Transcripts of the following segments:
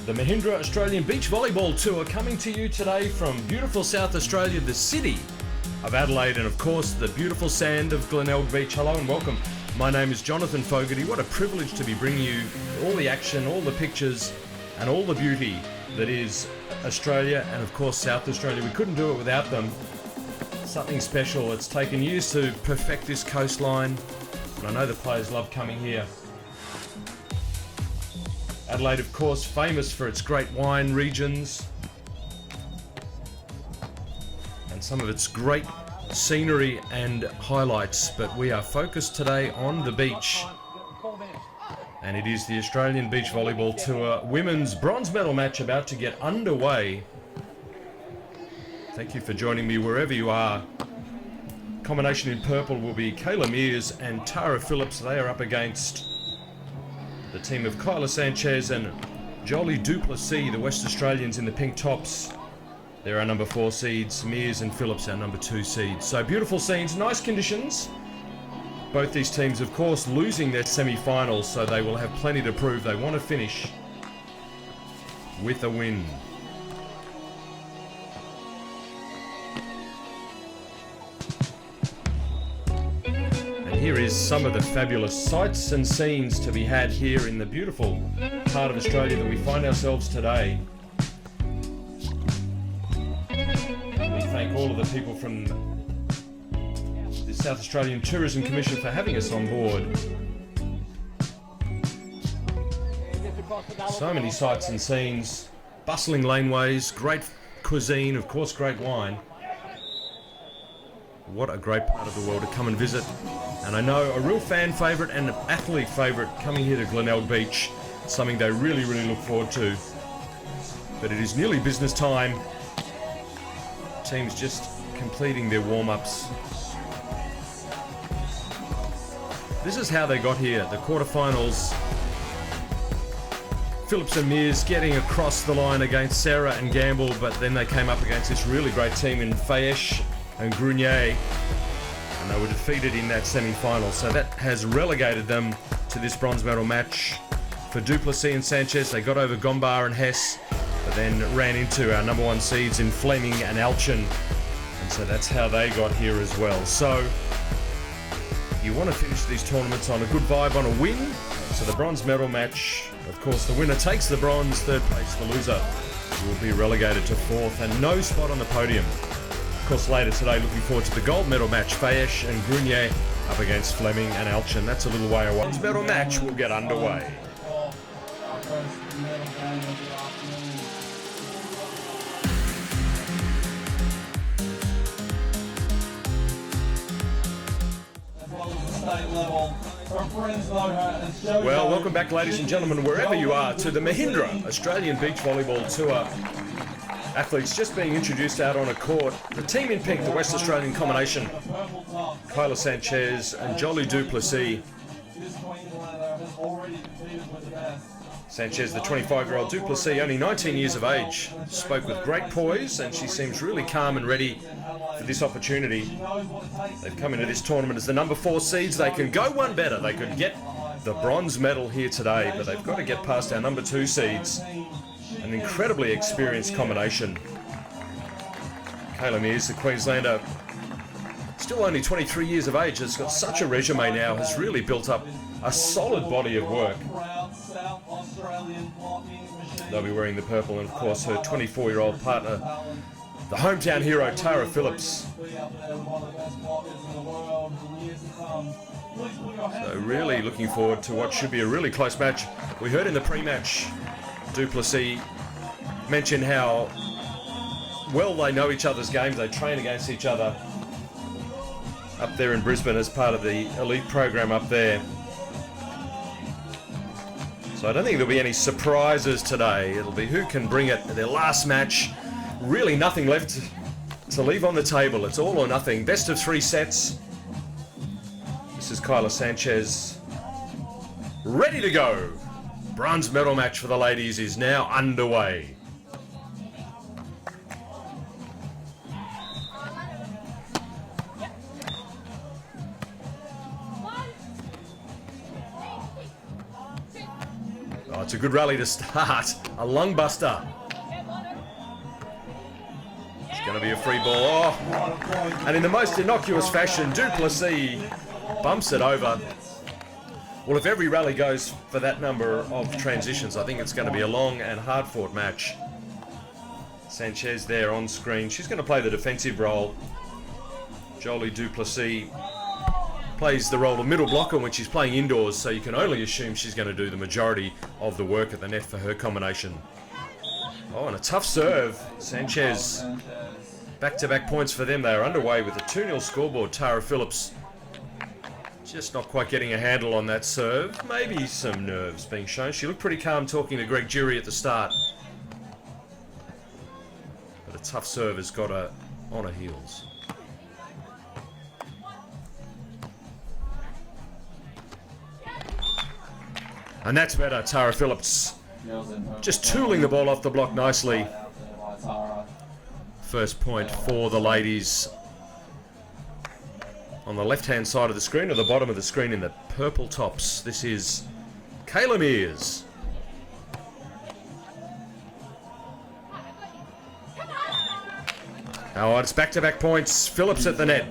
The Mahindra Australian Beach Volleyball Tour coming to you today from beautiful South Australia, the city of Adelaide, and of course the beautiful sand of Glenelg Beach. Hello and welcome. My name is Jonathan Fogarty. What a privilege to be bringing you all the action, all the pictures and all the beauty that is Australia and of course South Australia. We couldn't do it without them. Something special. It's taken years to perfect this coastline, and I know the players love coming here. Adelaide, of course, famous for its great wine regions and some of its great scenery and highlights, but we are focused today on the beach, and it is the Australian Beach Volleyball Tour women's bronze medal match about to get underway. Thank you for joining me wherever you are. Combination in purple will be Kayla Mears and Phillips. They are up against the team of Plessis and Sanchez and du Plessis, the West Australians in the pink tops. They're our number 4 seeds. Mears and Phillips our number 2 seeds. So beautiful scenes, nice conditions. Both these teams, of course, losing their semi-finals, so they will have plenty to prove. They want to finish with a win. Here is some of the fabulous sights and scenes to be had here in the beautiful part of Australia that we find ourselves today. We thank all of the people from the South Australian Tourism Commission for having us on board. So many sights and scenes, bustling laneways, great cuisine, of course great wine. What a great part of the world to come and visit. And I know a real fan favourite and an athlete favourite coming here to Glenelg Beach, something they really look forward to. But it is nearly business time. Teams just completing their warm-ups. This is how they got here, the quarterfinals. Phillips and Mears getting across the line against Sarah and Gamble, but then they came up against this really great team in Phillips and Grunier, and they were defeated in that semi-final, so that has relegated them to this bronze medal match. For du Plessis and Sanchez, they got over Gombar and Hess, but then ran into our number 1 seeds in Fleming and Alchin, and so that's how they got here as well. So you want to finish these tournaments on a good vibe, on a win. So the bronze medal match, of course, the winner takes the bronze, third place the loser will be relegated to 4th and no spot on the podium. Of course, later today, looking forward to the gold medal match, Phillips and Grunier up against Fleming and Alchin. That's a little way away. The medal match will get underway. Well, welcome back, ladies and gentlemen, wherever you are, to the Mahindra Australian Beach Volleyball Tour. Athletes just being introduced out on a court. The team in pink, the West Australian combination, Plessis Sanchez and du Plessis. Sanchez, the 25-year-old, du Plessis, only 19 years of age, spoke with great poise, and she seems really calm and ready for this opportunity. They've come into this tournament as the number 4 seeds. They can go one better. They could get the bronze medal here today, but they've got to get past our number 2 seeds. An incredibly experienced combination. Kayla Mears, the Queenslander, still only 23 years of age, has got such a resume now, has really built up a solid body of work. They'll be wearing the purple, and of course her 24-year-old partner, the hometown hero, Phillips. So really looking forward to what should be a really close match. We heard in the pre-match du Plessis mention how well they know each other's games. They train against each other up there in Brisbane as part of the elite program up there. So I don't think there'll be any surprises today. It'll be who can bring it. Their last match, really nothing left to leave on the table. It's all or nothing. Best of 3 sets. This is Kayla Sanchez, ready to go. Bronze medal match for the ladies is now underway. it's a good rally to start. A lung buster. It's going to be a free ball. Oh. And in the most innocuous fashion, du Plessis bumps it over. Well, if every rally goes for that number of transitions, I think it's going to be a long and hard-fought match. Sanchez there on screen. She's going to play the defensive role. Jolie du Plessis plays the role of middle blocker when she's playing indoors, so you can only assume she's going to do the majority of the work at the net for her combination. Oh, and a tough serve. Sanchez, back-to-back points for them. They are underway with a 2-0 scoreboard. Tara Phillips just not quite getting a handle on that serve. Maybe some nerves being shown. She looked pretty calm talking to Greg Jury at the start. But a tough serve has got her on her heels. And that's better. Tara Phillips just tooling the ball off the block nicely. First point for the ladies. On the left-hand side of the screen, or the bottom of the screen in the purple tops, this is Kayla Mears. Oh, it's back-to-back points. Phillips at the net.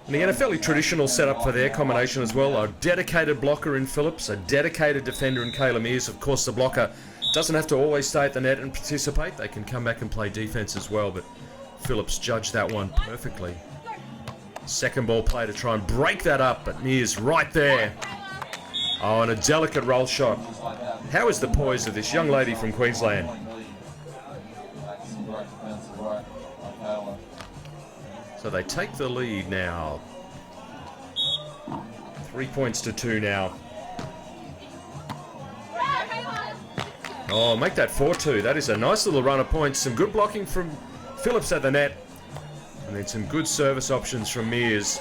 And again, a fairly traditional setup for their combination as well. A dedicated blocker in Phillips, a dedicated defender in Kayla Mears. Of course, the blocker doesn't have to always stay at the net and participate. They can come back and play defense as well, but Phillips judged that one perfectly. Second ball play to try and break that up, but Mears right there. Oh, and a delicate roll shot. How is the poise of this young lady from Queensland? So they take the lead now. 3 points to 2 now. Oh, make that 4-2. That is a nice little run of points. Some good blocking from Phillips at the net. And then some good service options from Mears.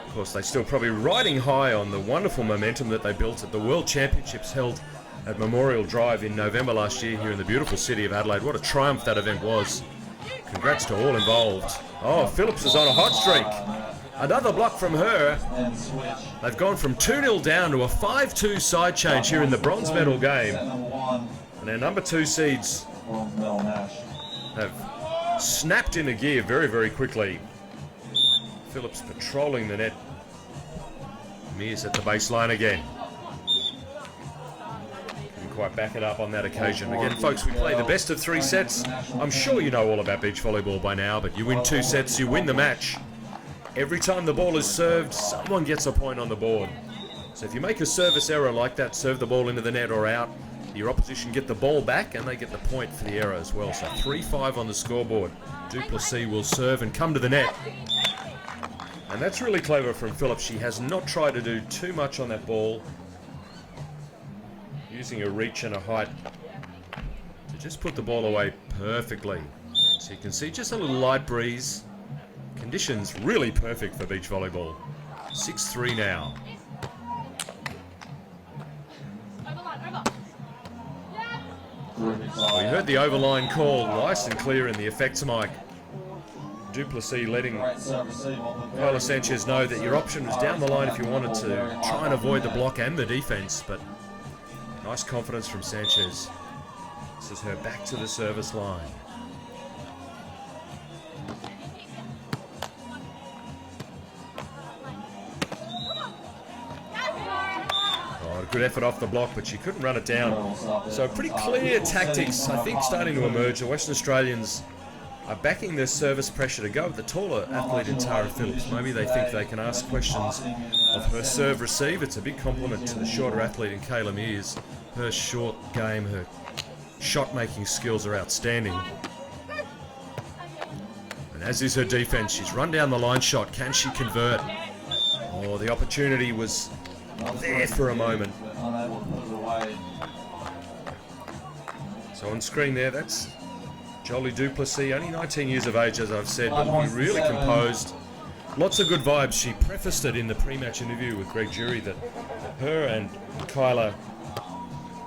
Of course, they're still probably riding high on the wonderful momentum that they built at the World Championships held at Memorial Drive in November last year here in the beautiful city of Adelaide. What a triumph that event was. Congrats to all involved. Oh, Phillips is on a hot streak. Another block from her. They've gone from 2-0 down to a 5-2 side change here in the bronze medal game. And their number 2 seeds have snapped into gear very, very quickly. Phillips patrolling the net. Mears at the baseline again. Couldn't quite back it up on that occasion. Again, folks, we play the best of 3 sets. I'm sure you know all about beach volleyball by now, but you win 2 sets, you win the match. Every time the ball is served, someone gets a point on the board. So if you make a service error like that, serve the ball into the net or out, your opposition get the ball back and they get the point for the error as well. So 3-5 on the scoreboard. Du Plessis will serve and come to the net. And that's really clever from Phillips. She has not tried to do too much on that ball. Using a reach and a height to just put the ball away perfectly. So you can see just a little light breeze. Conditions really perfect for beach volleyball. 6-3 now. We heard the overline call nice and clear in the effects mic. Du Plessis letting Kayla Sanchez know that your option was down the line if you wanted to try and avoid the block and the defense, but nice confidence from Sanchez. This is her back to the service line. Good effort off the block, but she couldn't run it down. So pretty clear tactics, I think, starting to emerge. The Western Australians are backing their service pressure to go with the taller athlete in Tara Phillips. Maybe they think they can ask questions of her serve receive. It's a big compliment to the shorter athlete in Kayla Mears. Her short game, her shot-making skills are outstanding. And as is her defense, she's run down the line shot. Can she convert? Oh, the opportunity was there for a moment. So on screen there, that's Jolie du Plessis, only 19 years of age, as I've said, but really composed. Lots of good vibes. She prefaced it in the pre-match interview with Greg Jury that her and Kayla,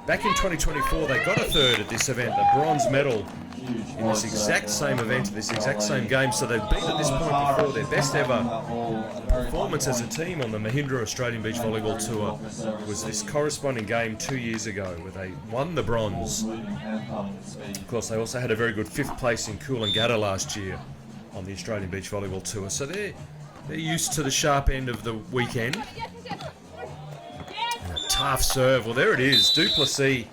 back in 2024, they got a third at this event, a bronze medal in this exact same event, this exact same game. So they've been at this point before. Their best ever performance as a team on the Mahindra Australian Beach Volleyball Tour was this corresponding game 2 years ago where they won the bronze. Of course, they also had a very good 5th place in Coolangatta last year on the Australian Beach Volleyball Tour. So they're used to the sharp end of the weekend. And a tough serve. Well, there it is. Du Plessis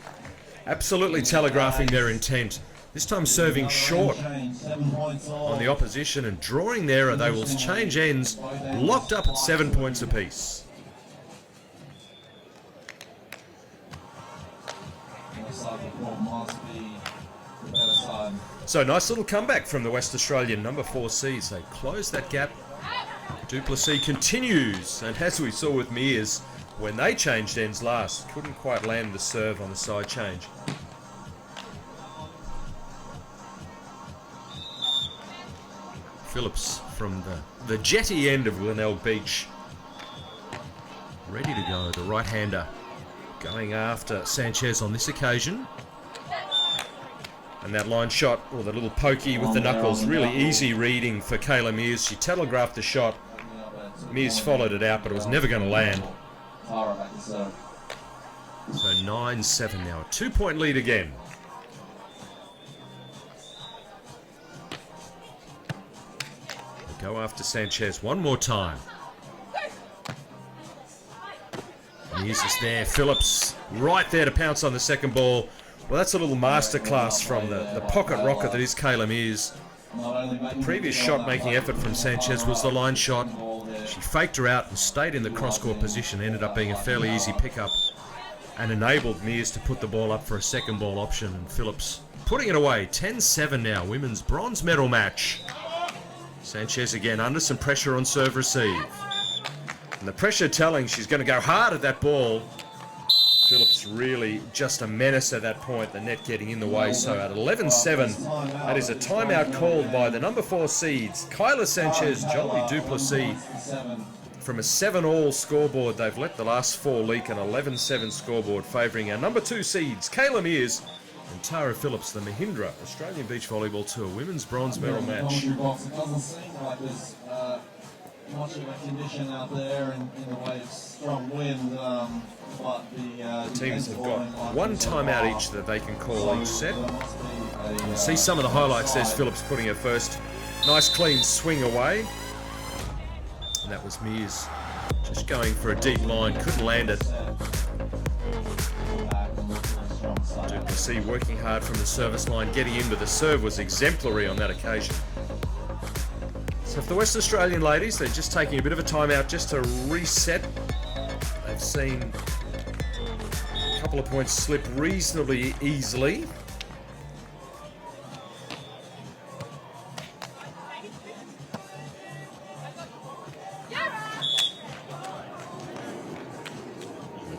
absolutely telegraphing their intent. This time serving short on the opposition and drawing the error. They will change ends, locked up at 7 points apiece. So nice little comeback from the West Australian number 4 seeds. They close that gap. Du Plessis continues, and as we saw with Mears, when they changed ends last, couldn't quite land the serve on the side change. Phillips from the jetty end of Glenelg Beach. Ready to go, the right-hander going after Sanchez on this occasion. And that line shot, or the little pokey with the knuckles, really easy reading for Kayla Mears. She telegraphed the shot. Mears followed it out, but it was never going to land. So 9-7 now, a 2-point lead again. They go after Sanchez one more time. Mears is there, Phillips right there to pounce on the second ball. Well, that's a little masterclass from the pocket rocket that is Kayla Mears. The previous shot-making effort from Sanchez was the line shot. She faked her out and stayed in the cross-court position. Ended up being a fairly easy pickup and enabled Mears to put the ball up for a second ball option. And Phillips putting it away. 10-7 now, women's bronze medal match. Sanchez again under some pressure on serve receive. And the pressure telling she's going to go hard at that ball. Phillips really just a menace at that point, the net getting in the way. So at 11-7, that is a timeout called by the number 4 seeds, Kayla Sanchez, Jolie Du Plessis. From a 7-all scoreboard, they've let the last 4 leak, an 11-7 scoreboard favouring our number 2 seeds, Kayla Mears and Tara Phillips, the Mahindra Australian Beach Volleyball Tour Women's Bronze Medal match. It doesn't seem like there's much of a condition out there in the way of strong wind, but the teams have got one timeout each that they can call each set. You see some of the highlights. There's Phillips putting her first nice clean swing away, and that was Mears just going for a deep line, couldn't land it. Du Plessis working hard from the service line, getting into the serve was exemplary on that occasion. So for the West Australian ladies, they're just taking a bit of a timeout just to reset. They've seen a couple of points slip reasonably easily.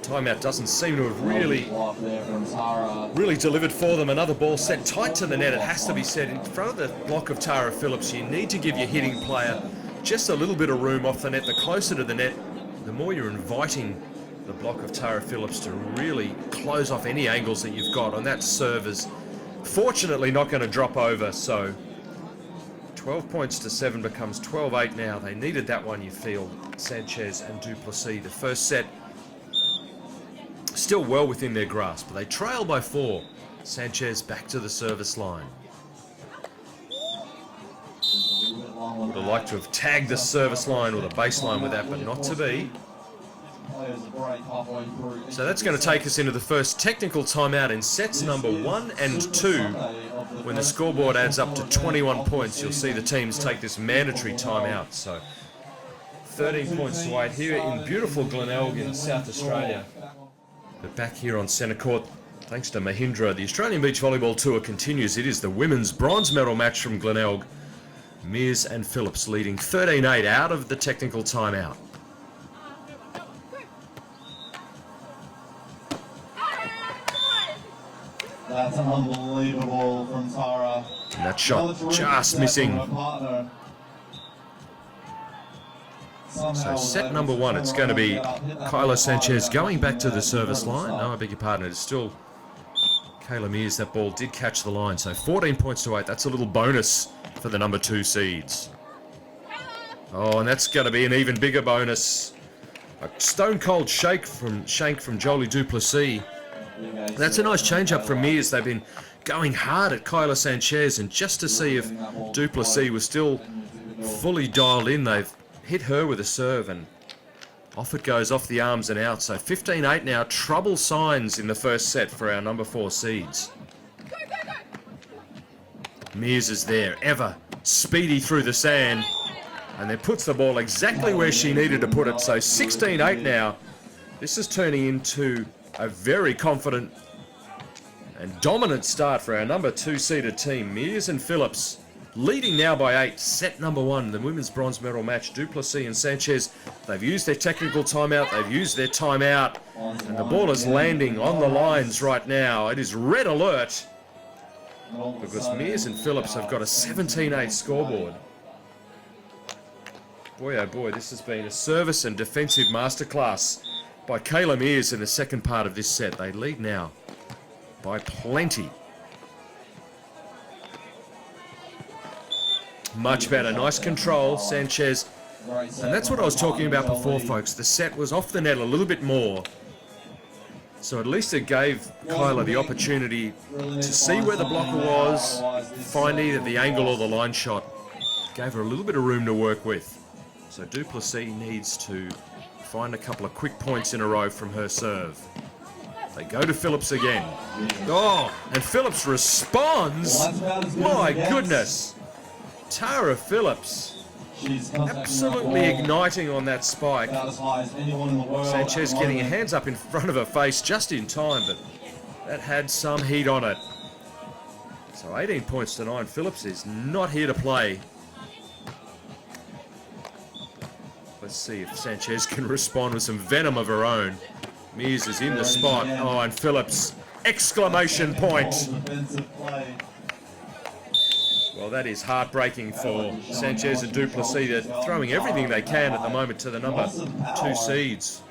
Timeout doesn't seem to have really delivered for them. Another ball set tight to the net. It has to be set in front of the block of Tara Phillips. You need to give your hitting player just a little bit of room off the net. The closer to the net, the more you're inviting the block of Tara Phillips to really close off any angles that you've got. And that serve is fortunately not going to drop over. So 12 points to 7 becomes 12-8 now. They needed that one, you feel, Sanchez and Du Plessis. The first set still well within their grasp, but they trail by 4. Sanchez back to the service line. Would have liked to have tagged the service line or the baseline with that, but not to be. So that's going to take us into the first technical timeout in sets number 1 and 2. When the scoreboard adds up to 21 points, you'll see the teams take this mandatory timeout. So 13 points to 8 here in beautiful Glenelg in South Australia. But back here on centre court, thanks to Mahindra, the Australian Beach Volleyball Tour continues. It is the women's bronze medal match from Glenelg. Mears and Phillips leading 13-8 out of the technical timeout. That's unbelievable from Tara. And that shot just missing. So set number 1, it's going to be Kayla Sanchez going back to the service line. No, I beg your pardon, it's still Kayla Mears, that ball did catch the line. So 14 points to 8. That's a little bonus for the number 2 seeds. Oh, and that's going to be an even bigger bonus. A stone-cold shank from Jolie Duplessis. That's a nice change-up from Mears. They've been going hard at Kayla Sanchez, and just to see if Duplessis was still fully dialed in, they've hit her with a serve, and off it goes, off the arms and out. So 15-8 now. Trouble signs in the first set for our number 4 seeds. Mears is there, ever speedy through the sand, and then puts the ball exactly where she needed to put it. So 16-8 now. This is turning into a very confident and dominant start for our number 2-seeded team. Mears and Phillips leading now by 8. Set number 1, the women's bronze medal match. Duplessis and Sanchez, they've used their technical timeout. They've used their timeout. And the ball is landing on the lines right now. It is red alert because Mears and Phillips have got a 17-8 scoreboard. Boy, oh boy, this has been a service and defensive masterclass by Kayla Mears in the second part of this set. They lead now by plenty. Much better. Nice control, Sanchez. And that's what I was talking about before, folks. The set was off the net a little bit more. So at least it gave Kayla the opportunity to see where the blocker was, find either the angle or the line shot. Gave her a little bit of room to work with. So Duplessis needs to find a couple of quick points in a row from her serve. They go to Phillips again. Oh, and Phillips responds. My goodness. Tara Phillips absolutely igniting on that spike. Sanchez getting her hands up in front of her face just in time, but that had some heat on it. So 18 points to 9. Phillips is not here to play. Let's see if Sanchez can respond with some venom of her own. Mears is in the spot. Oh, and Phillips, exclamation point. Well, that is heartbreaking for Sanchez and Duplessis. They're throwing everything they can at the moment to the number 2 seeds.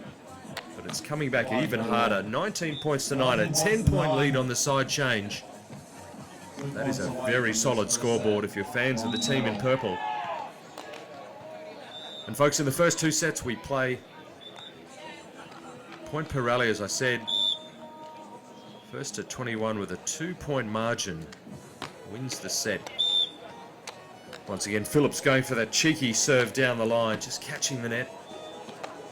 But it's coming back even harder. 19 points to 9, a 10-point lead on the side change. That is a very solid scoreboard if you're fans of the team in purple. And folks, in the first 2 sets we play point per rally, as I said. First to 21 with a 2-point margin wins the set. Once again, Phillips going for that cheeky serve down the line, just catching the net.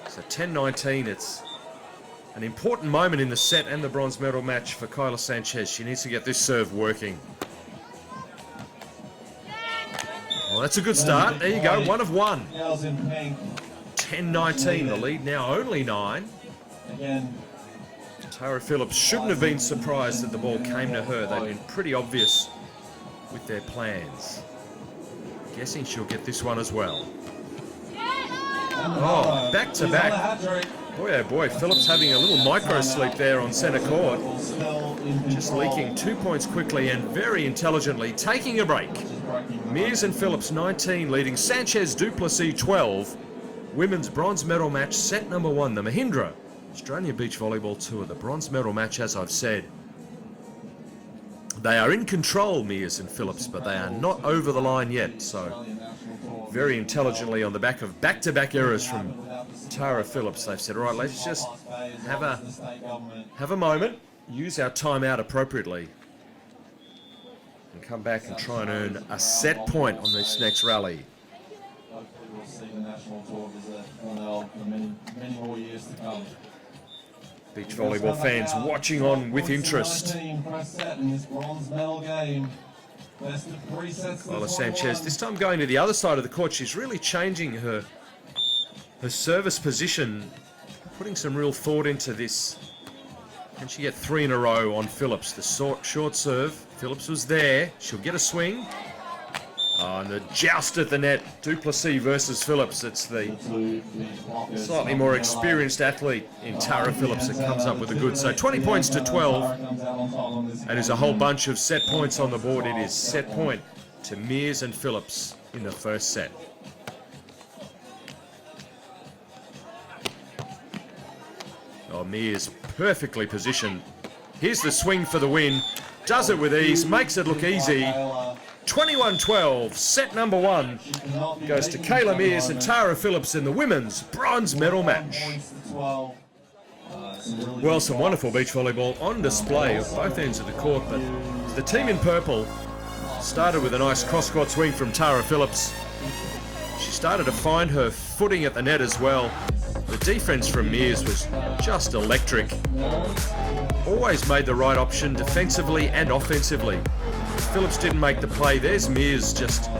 So 10-19, it's an important moment in the set and the bronze medal match for Kayla Sanchez. She needs to get this serve working. Well, that's a good start. There you go, 1 of 1. 10-19, the lead now only 9. Tara Phillips shouldn't have been surprised that the ball came to her. They've been pretty obvious with their plans. Guessing she'll get this one as well. Oh, back to back. Boy, oh boy, Phillips having a little micro sleep there on centre court. Just leaking 2 points quickly and very intelligently, taking a break. Mears and Phillips 19, leading Sanchez Duplessis 12. Women's bronze medal match, set number 1, the Mahindra Australian Beach Volleyball Tour. The bronze medal match, as I've said. They are in control, Mears and Phillips, but they are not over the line yet. So very intelligently on the back of back-to-back errors from Tara Phillips, they've said, all right, let's just have a moment, use our timeout appropriately, and come back and try and earn a set point on this next rally. Hopefully we'll see the national tour visit Glenelg for many more years to come. Beach volleyball fans watching on with interest. Kayla Sanchez, this time going to the other side of the court. She's really changing her service position, putting some real thought into this. Can she get 3 in a row on Phillips? The short serve. Phillips was there. She'll get a swing. Oh, and the joust at the net. Duplessis versus Phillips. It's the slightly more experienced athlete in Tara Phillips that comes up with the goods. So 20 points to 12. And there's a whole bunch of set points on the board. It is set point to Mears and Phillips in the first set. Oh, Mears perfectly positioned Here's the swing for the win. Does it with ease, makes it look easy. 21-12, set number 1 goes to Kayla Mears and Tara Phillips in the women's bronze medal match. Well, some wonderful beach volleyball on display at both ends of the court, but the team in purple started with a nice cross-court swing from Tara Phillips. She started to find her footing at the net as well. The defense from Mears was just electric. Always made the right option defensively and offensively. Phillips didn't make the play. There's Mears just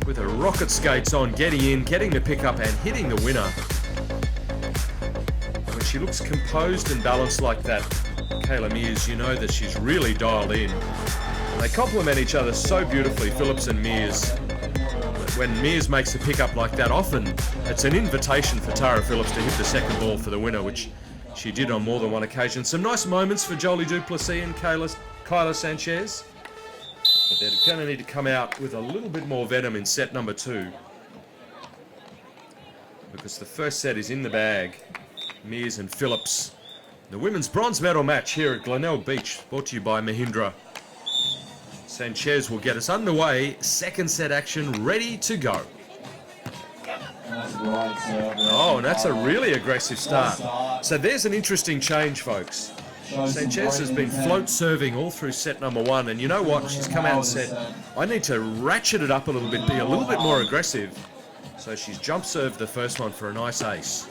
with her rocket skates on, getting in, getting the pickup and hitting the winner. When she looks composed and balanced like that, Kayla Mears, you know that she's really dialed in. And they complement each other so beautifully, Phillips and Mears. When Mears makes a pickup like that, often it's an invitation for Tara Phillips to hit the second ball for the winner, which she did on more than one occasion. Some nice moments for Jolie du Plessis and Kayla Sanchez. But they're going to need to come out with a little bit more venom in set number 2. Because the first set is in the bag. Mears and Phillips. The women's bronze medal match here at Glenelg Beach, brought to you by Mahindra. Sanchez will get us underway. Second set action ready to go. Oh, and that's a really aggressive start. So there's an interesting change, folks. Sanchez has been float serving all through set number 1, and you know what? She's come out and said, I need to ratchet it up a little bit, be a little bit more aggressive. So she's jump served the first one for a nice ace.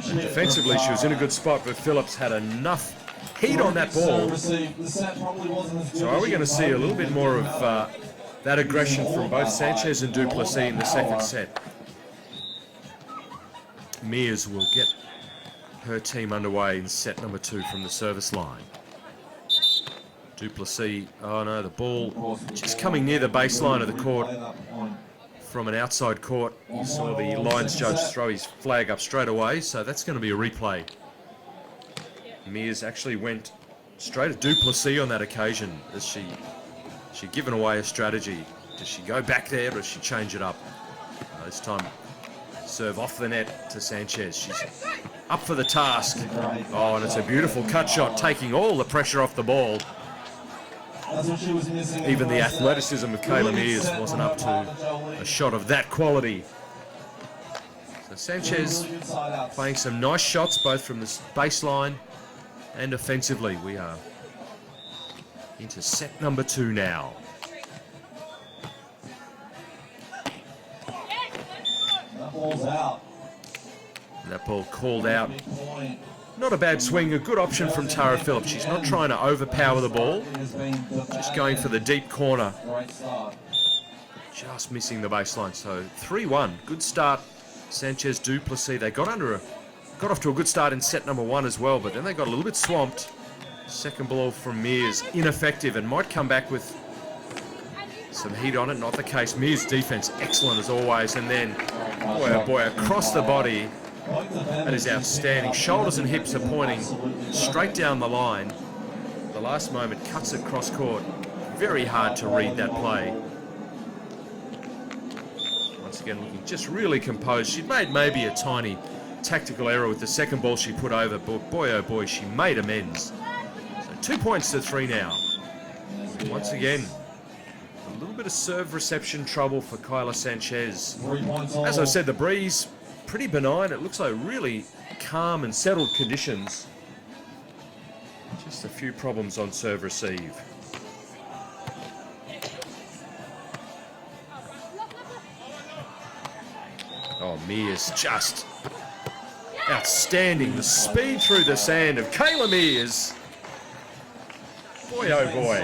Defensively, she was in a good spot, but Phillips had enough heat on that ball. So are we going to see a little bit more of that aggression from both Sanchez and du Plessis in the second set? Mears will get her team underway in set number 2 from the service line. Du Plessis, oh no, the ball just coming near the baseline of the court from an outside court. You saw the lines judge throw his flag up straight away, so that's going to be a replay. Mears actually went straight at du Plessis on that occasion. Has she given away a strategy? Does she go back there or does she change it up? This time, serve off the net to Sanchez. She's up for the task. Oh, and it's a beautiful cut shot, taking all the pressure off the ball. Even the athleticism of Kayla Mears wasn't up to a shot of that quality. So Sanchez playing some nice shots, both from the baseline and offensively. We are into set number 2 now. That ball's out. And that ball called out. Not a bad swing, a good option from Tara Phillips. She's not trying to overpower the ball, just going for the deep corner. Just missing the baseline. So 3-1, good start. Sanchez, du Plessis, they got off to a good start in set number 1 as well, but then they got a little bit swamped. Second ball from Mears, ineffective, and might come back with some heat on it. Not the case. Mears' defense excellent as always, and then boy oh boy, across the body. That is outstanding. Shoulders and hips are pointing straight down the line. The last moment cuts it cross court. Very hard to read that play. Once again, looking just really composed. She'd made maybe a tiny tactical error with the second ball she put over, but boy oh boy, she made amends. So 2 points to 3 now. Once again, a little bit of serve reception trouble for Kayla Sanchez. As I said, the breeze pretty benign. It looks like really calm and settled conditions. Just a few problems on serve receive. Oh, Mears just outstanding. The speed through the sand of Kayla Mears. Boy, oh boy.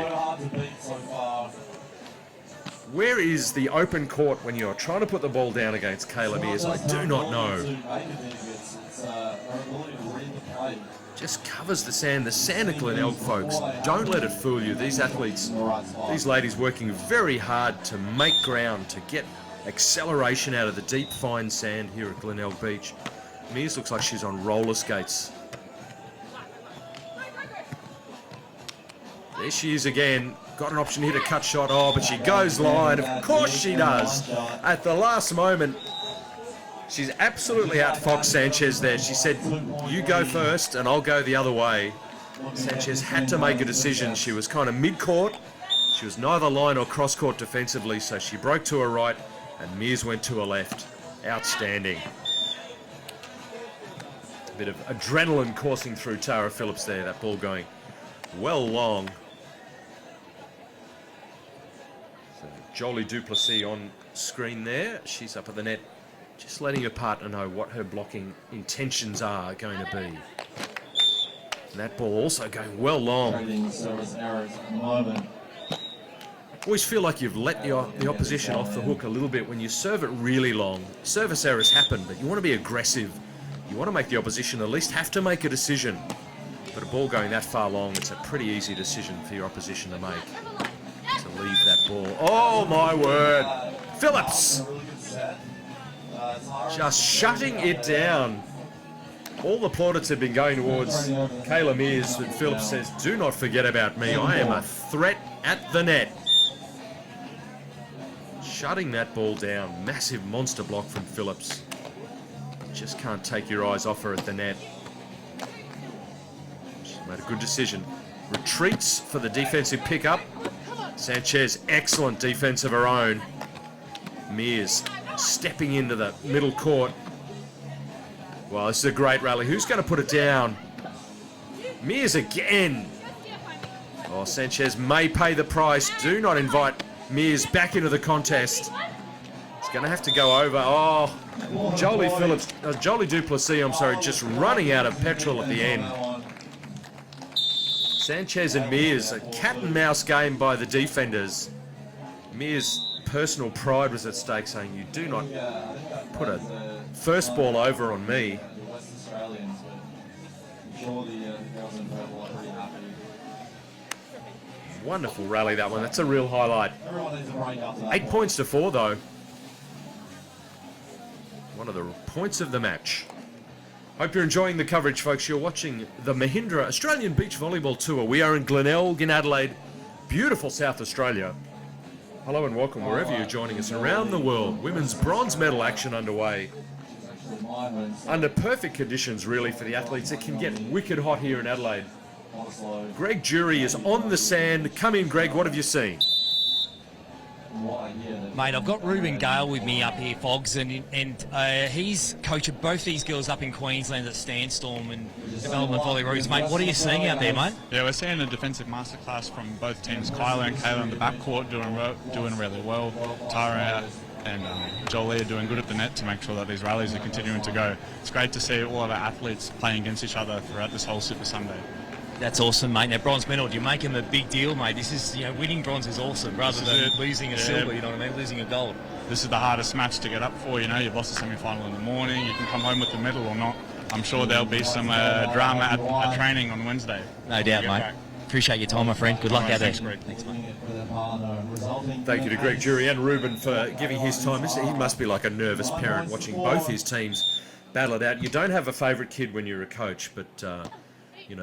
Where is the open court when you're trying to put the ball down against Kayla Mears? I do not know. Just covers the sand. The sand at Glenelg, folks. Don't let it fool you. These athletes, these ladies working very hard to make ground, to get acceleration out of the deep, fine sand here at Glenelg Beach. Mears looks like she's on roller skates. There she is again. Got an option here to cut shot. Oh, but she goes line. Of course she does. At the last moment, She's absolutely outfoxed Sanchez there. She said, you go first and I'll go the other way. Sanchez had to make a decision. She was kind of mid-court. She was neither line or cross-court defensively, so she broke to her right and Mears went to her left. Outstanding. A bit of adrenaline coursing through Tara Phillips there, that ball going well long. So Jolie Duplessis on screen there. She's up at the net, just letting her partner know what her blocking intentions are going to be. And that ball also going well long. Always feel like you've let the opposition off the hook a little bit when you serve it really long. Service errors happen, but you want to be aggressive. You want to make the opposition at least have to make a decision. But a ball going that far long, it's a pretty easy decision for your opposition to make. To leave that ball. Oh my word. Phillips. Just shutting it down. All the plaudits have been going towards Kayla Mears, but Phillips says, do not forget about me. I am a threat at the net. Shutting that ball down. Massive monster block from Phillips. Just can't take your eyes off her at the net. She's made a good decision. Retreats for the defensive pickup. Sanchez, excellent defense of her own. Mears stepping into the middle court. Well, this is a great rally. Who's going to put it down? Mears again. Oh, Sanchez may pay the price. Do not invite Mears back into the contest. It's going to have to go over. Oh, Jolie Duplessis, I'm sorry, just running out of petrol at the end. Sanchez and Mears, a cat and mouse game by the defenders. Mears' personal pride was at stake, saying, you do not put a first ball over on me. Wonderful rally, that one. That's a real highlight. 8 points to 4, though. One of the points of the match. Hope you're enjoying the coverage, folks. You're watching the Mahindra Australian Beach Volleyball Tour. We are in Glenelg in Adelaide, beautiful South Australia. Hello and welcome wherever you're joining us around the world. Women's bronze medal action underway. Under perfect conditions, really, for the athletes. It can get wicked hot here in Adelaide. Greg Jury is on the sand. Come in, Greg. What have you seen? Mate, I've got Ruben Gale with me up here, Fogs, and he's coaching both these girls up in Queensland at Sandstorm and Development Volleyball. Mate, what are you seeing out there, mate? Yeah, we're seeing a defensive masterclass from both teams. Kyla and Kayla in the backcourt doing really well. Tara and Jolie are doing good at the net to make sure that these rallies are continuing to go. It's great to see all of our athletes playing against each other throughout this whole Super Sunday. That's awesome, mate. Now, bronze medal, do you make them a big deal, mate? This is, winning bronze is awesome, rather than losing a silver, you know what I mean? Losing a gold. This is the hardest match to get up for, you've lost the semi-final in the morning, you can come home with the medal or not. I'm sure there'll be some drama at training on Wednesday. No doubt, mate. Back. Appreciate your time, my friend. Good luck out there. Thanks, Greg. Thanks, mate. Thank you to Greg Jury and Ruben for giving his time. He must be like a nervous parent watching both his teams battle it out. You don't have a favourite kid when you're a coach, but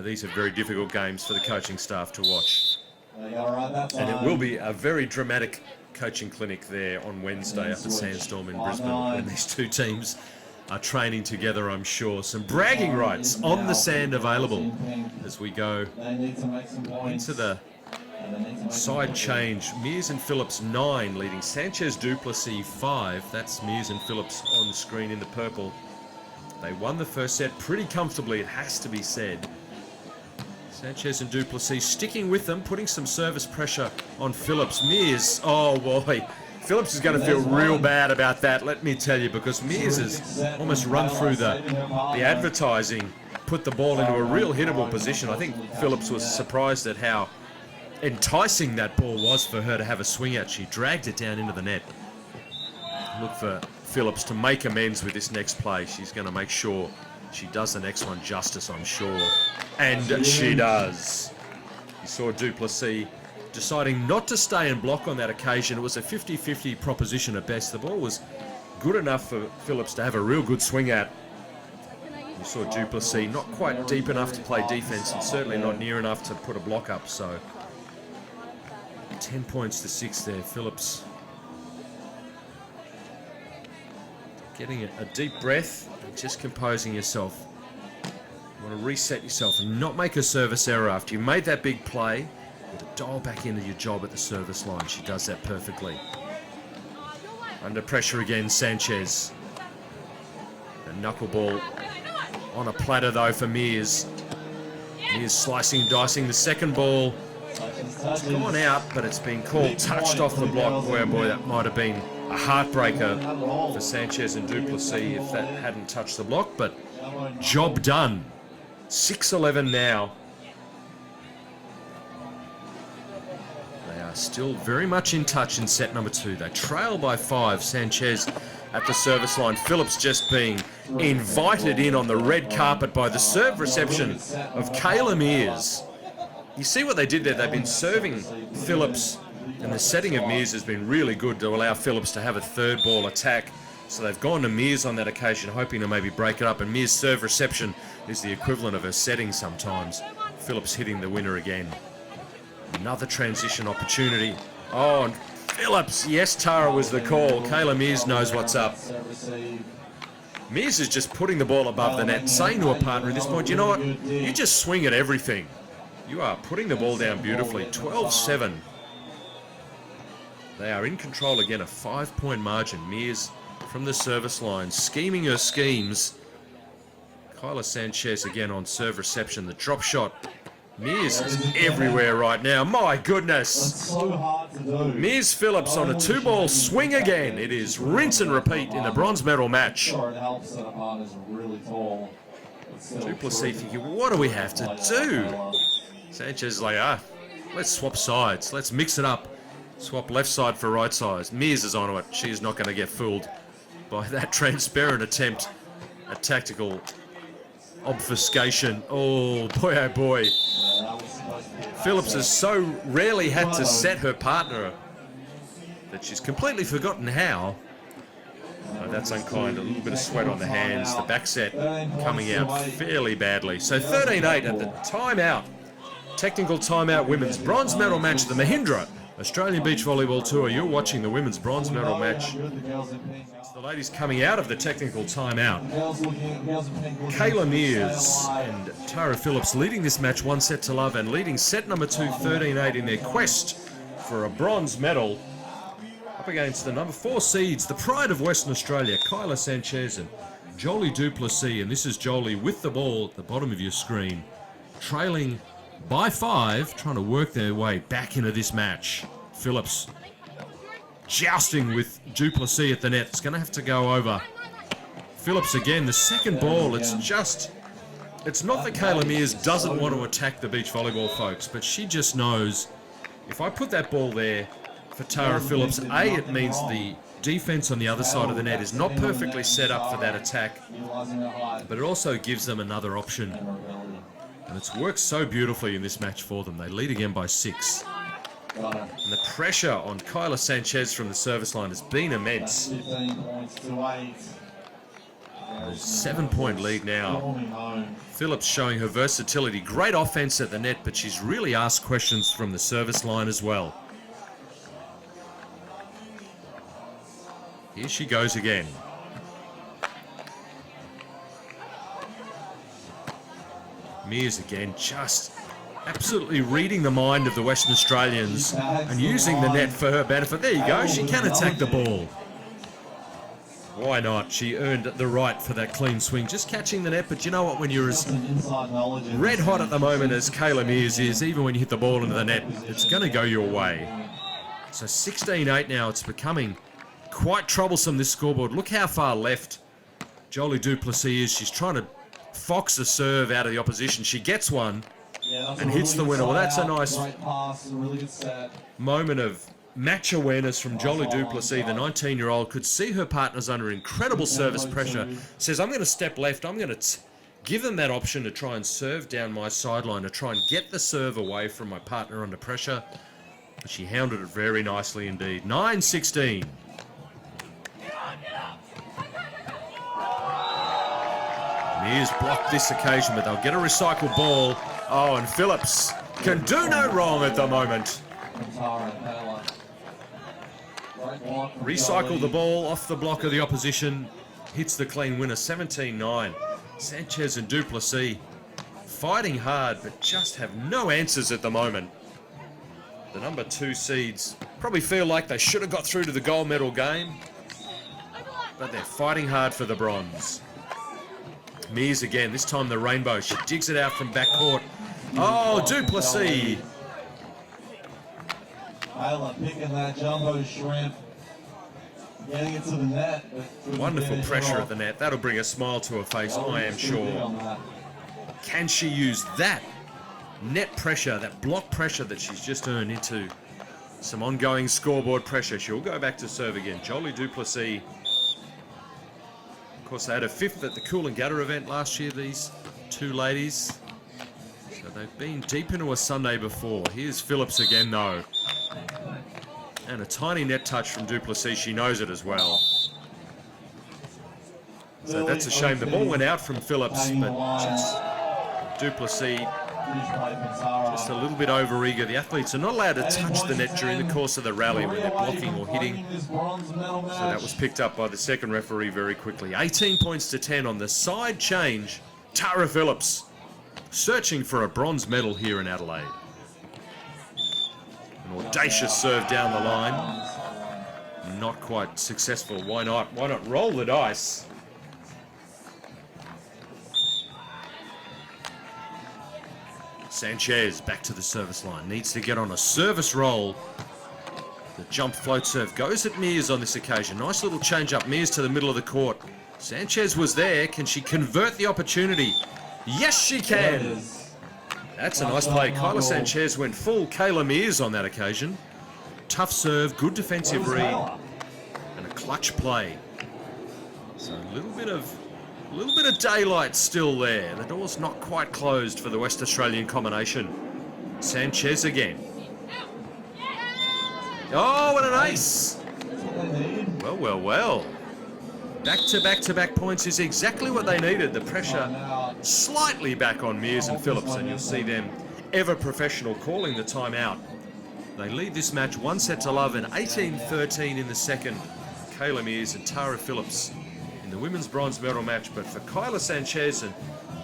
these are very difficult games for the coaching staff to watch. And it will be a very dramatic coaching clinic there on Wednesday up at Sandstorm in Brisbane when these two teams are training together, I'm sure. Some bragging rights on the sand available as we go into the side change. Mears and Phillips 9 leading Sanchez Duplessis 5. That's Mears and Phillips on the screen in the purple. They won the first set pretty comfortably, it has to be said. Sanchez and Duplessis sticking with them, putting some service pressure on Phillips. Mears, oh boy, Phillips is going to feel real bad about that, let me tell you, because Mears has almost run through the advertising, put the ball into a real hittable position. I think Phillips was surprised at how enticing that ball was for her to have a swing at. She dragged it down into the net. Look for Phillips to make amends with this next play. She's going to make sure she does the next one justice, I'm sure. And she does. You saw Duplessis deciding not to stay and block on that occasion. It was a 50-50 proposition at best. The ball was good enough for Phillips to have a real good swing at. You saw Duplessis not quite deep enough to play defense and certainly not near enough to put a block up. So 10 points to 6 there. Phillips getting a deep breath and just composing yourself. You want to reset yourself and not make a service error after you made that big play. You got to dial back into your job at the service line. She does that perfectly. Under pressure again, Sanchez. A knuckleball on a platter though for Mears. Mears slicing and dicing the second ball. It's gone out, but it's been called touched off the block. Boy, oh boy, that might have been a heartbreaker for Sanchez and Duplessis if that hadn't touched the block, but job done. 6-11 now. They are still very much in touch in set number 2. They trail by 5. Sanchez at the service line. Phillips just being invited in on the red carpet by the serve reception of Kayla Mears. You see what they did there? They've been serving Phillips, and the setting of Mears has been really good to allow Phillips to have a third ball attack. So they've gone to Mears on that occasion, hoping to maybe break it up, and Mears' serve reception is the equivalent of her setting sometimes. Phillips hitting the winner again. Another transition opportunity. Oh, and Phillips, yes, Tara was the call. Kayla Mears knows what's up. Mears is just putting the ball above the net, saying to a partner at this point, you know what, you just swing at everything. You are putting the ball down beautifully. 12-7. They are in control again, a 5-point margin. Mears from the service line, scheming her schemes. Kayla Sanchez again on serve reception. The drop shot. Mears is everywhere right now. My goodness. Mears Phillips on a 2-ball swing again. It is rinse and repeat in the bronze medal match. Duplessis thinking, what do we have to do? Sanchez is like, let's swap sides. Let's mix it up. Swap left side for right side. Mears is onto it. She is not going to get fooled by that transparent attempt at tactical obfuscation. Oh boy. Phillips has so rarely had to set her partner that she's completely forgotten how. Oh, that's unkind. A little bit of sweat on the hands. The back set coming out fairly badly. So 13-8 at the timeout. Technical timeout women's bronze medal match, the Mahindra Australian Beach Volleyball Tour. You're watching the women's bronze medal match. It's the ladies coming out of the technical timeout. Kayla Mears and Tara Phillips leading this match 1-0 and leading set number 2 13-8 in their quest for a bronze medal. Up against the number 4 seeds, the pride of Western Australia, Kayla Sanchez and Jolie Duplessis. And this is Jolie with the ball at the bottom of your screen, trailing by 5, trying to work their way back into this match. Phillips jousting with Duplessis at the net. It's going to have to go over. Phillips again, the second ball. It's not that Kayla Mears doesn't want to attack the beach volleyball folks, but she just knows if I put that ball there for Tara Phillips, A, it means the defense on the other side of the net is not perfectly set up for that attack, but it also gives them another option. And it's worked so beautifully in this match for them. They lead again by 6. And the pressure on Kayla Sanchez from the service line has been immense. A 7-point lead now. Phillips showing her versatility. Great offense at the net, but she's really asked questions from the service line as well. Here she goes again. Mears again, just absolutely reading the mind of the Western Australians and using the net for her benefit. There you go, she can attack the ball. Why not? She earned the right for that clean swing, just catching the net. But you know what, when you're as red hot at the moment as Kayla Mears is, even when you hit the ball into the net, it's going to go your way. So 16-8 now, it's becoming quite troublesome, this scoreboard. Look how far left Jolie Duplessis is. She's trying to fox a serve out of the opposition. She gets one and hits the winner. Well, that's a nice moment of match awareness from Jolie Duplessis. The 19-year-old could see her partners under incredible service pressure. Says, I'm going to step left. I'm going to give them that option to try and serve down my sideline, to try and get the serve away from my partner under pressure. But she hounded it very nicely indeed. 9-16. Mears blocked this occasion, but they'll get a recycled ball. Oh, and Phillips can do no wrong at the moment. Recycle the ball off the block of the opposition. hits the clean winner, 17-9. Sanchez and Duplessis fighting hard, but just have no answers at the moment. The number 2 seeds probably feel like they should have got through to the gold medal game, but they're fighting hard for the bronze. Mears again, this time the rainbow. She jigs it out from backcourt. Oh, Duplessis. Kayla picking that jumbo shrimp, getting it to the net. Wonderful pressure at the net. That'll bring a smile to her face, I am sure. Can she use that net pressure, that block pressure that she's just earned into some ongoing scoreboard pressure? She'll go back to serve again. Jolie Duplessis. Of course, they had a 5th at the Coolangatta event last year, these 2 ladies. So they've been deep into a Sunday before. Here's Phillips again, though. And a tiny net touch from Duplessis. She knows it as well. So that's a shame. The ball went out from Phillips, but just Duplessis just a little bit overeager. The athletes are not allowed to touch the net during the course of the rally when they're blocking or hitting. So that was picked up by the second referee very quickly. 18 points to 10 on the side change. Tara Phillips searching for a bronze medal here in Adelaide. An audacious serve down the line. Not quite successful. Why not? Why not roll the dice? Sanchez back to the service line. Needs to get on a service roll. The jump float serve goes at Mears on this occasion. Nice little change up. Mears to the middle of the court. Sanchez was there. Can she convert the opportunity? Yes, she can. That's a nice play. Kayla Sanchez went full Kayla Mears on that occasion. Tough serve, good defensive read, and a clutch play. So a little bit of daylight still there. The door's not quite closed for the West Australian combination. Sanchez again. Oh, what an ace! Well, well, well. Back-to-back-to-back points is exactly what they needed. The pressure slightly back on Mears and Phillips, and you'll see them ever professional calling the timeout. They lead this match 1-0 and 18-13 in the second. Kayla Mears and Tara Phillips in the women's bronze medal match. But for Kayla Sanchez and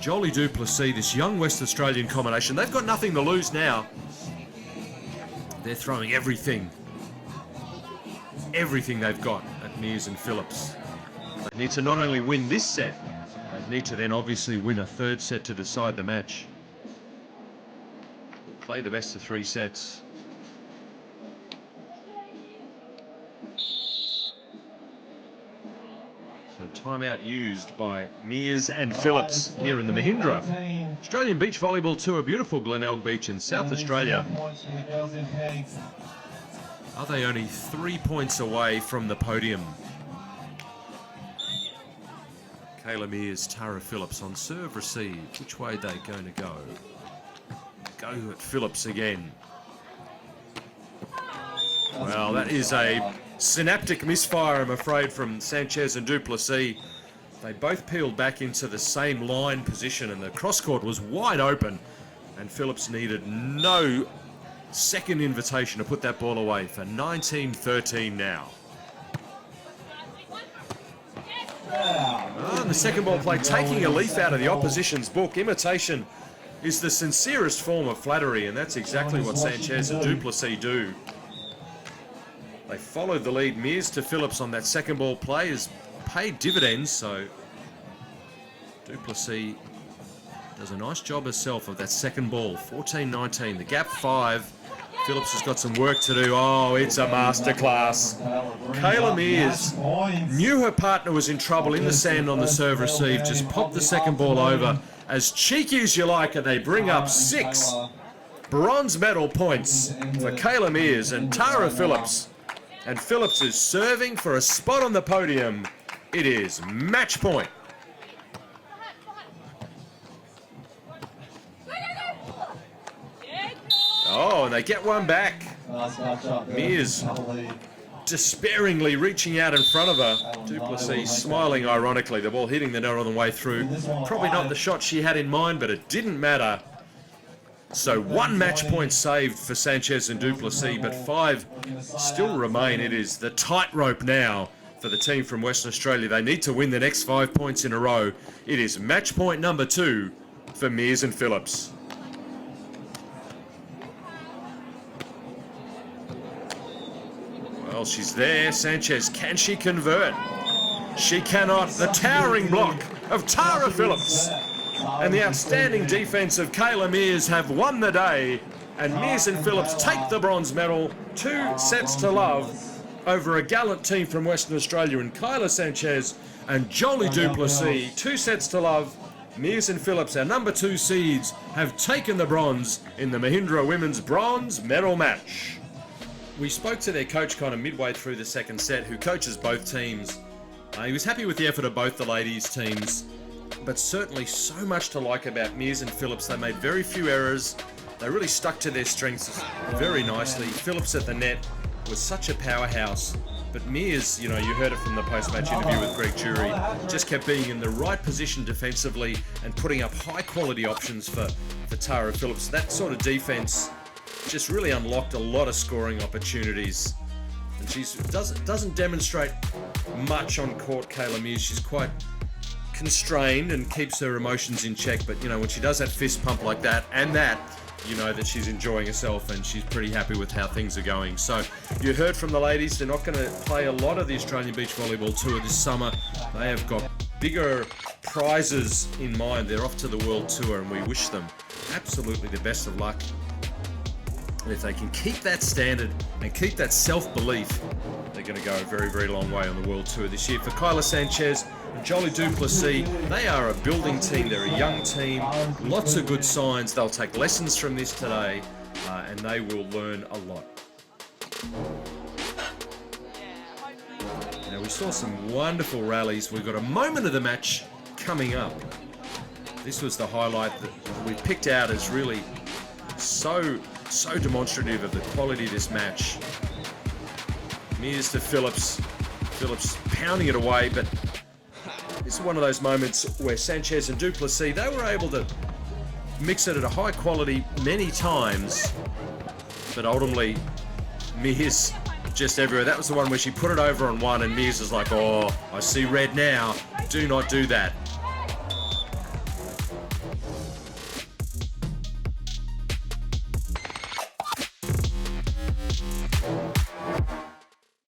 Jolie Duplessis, this young West Australian combination, they've got nothing to lose now. They're throwing everything they've got at Mears and Phillips. They need to not only win this set, they need to then obviously win a third set to decide the match. Play the best of 3 sets. So timeout used by Mears and Phillips here in the Mahindra Australian Beach Volleyball Tour, beautiful Glenelg Beach in South Australia. Are they only 3 points away from the podium? Kayla Mears, Tara Phillips on serve receive. Which way are they going to go? Go at Phillips again. Well, that is a synaptic misfire, I'm afraid, from Sanchez and Duplessis. They both peeled back into the same line position, and the cross-court was wide open, and Phillips needed no second invitation to put that ball away for 19-13 now. Oh, and the second ball play taking a leaf out of the opposition's book. Imitation is the sincerest form of flattery, and that's exactly what Sanchez and Duplessis do. They followed the lead. Mears to Phillips on that second ball play has paid dividends, so Duplessis does a nice job herself of that second ball. 14-19, the gap 5. Phillips has got some work to do. Oh, it's a masterclass. Kayla Mears knew her partner was in trouble in the sand on the serve receive, just popped the second ball over. As cheeky as you like, and they bring up 6 bronze medal points for Kayla Mears and Tara Phillips. And Phillips is serving for a spot on the podium. It is match point. Oh, and they get one back. Mears despairingly reaching out in front of her. Duplessis smiling ironically, the ball hitting the net on the way through. Probably not the shot she had in mind, but it didn't matter. So 1 match point saved for Sanchez and Duplessis, but 5 still remain. It is the tightrope now for the team from Western Australia. They need to win the next 5 points in a row. It is match point number 2 for Mears and Phillips. Well, she's there. Sanchez, can she convert? She cannot. The towering block of Tara Phillips and the outstanding defense of Kayla Mears have won the day, and Mears and Phillips take the bronze medal, 2 sets to love over a gallant team from Western Australia in Kayla Sanchez and Jolie Duplessis. 2 sets to love. Mears and Phillips, our number 2 seeds, have taken the bronze in the Mahindra women's bronze medal match. We spoke to their coach kind of midway through the second set, who coaches both teams. He was happy with the effort of both the ladies' teams, but certainly so much to like about Mears and Phillips. They made very few errors. They really stuck to their strengths very nicely. Phillips at the net was such a powerhouse, but Mears, you know, you heard it from the post-match interview with Greg Jury, just kept being in the right position defensively and putting up high-quality options for Tara Phillips. That sort of defense just really unlocked a lot of scoring opportunities. And she doesn't demonstrate much on court, Kayla Mears. She's quite constrained and keeps her emotions in check, but you know, when she does that fist pump like that and that, you know that she's enjoying herself and she's pretty happy with how things are going. So you heard from the ladies, they're not going to play a lot of the Australian Beach Volleyball Tour this summer. They have got bigger prizes in mind. They're off to the World Tour, and we wish them absolutely the best of luck. And if they can keep that standard and keep that self-belief, they're going to go a very, very long way on the World Tour this year. For Kayla Sanchez and Jolie Duplessis, they are a building team. They're a young team. Lots of good signs. They'll take lessons from this today, and they will learn a lot. Now, we saw some wonderful rallies. We've got a moment of the match coming up. This was the highlight that we picked out as really so demonstrative of the quality of this match. Mears to Phillips. Phillips pounding it away, but it's one of those moments where Sanchez and Duplessis, they were able to mix it at a high quality many times, but ultimately Mears just everywhere. That was the one where she put it over on one and Mears is like, oh, I see red now. Do not do that.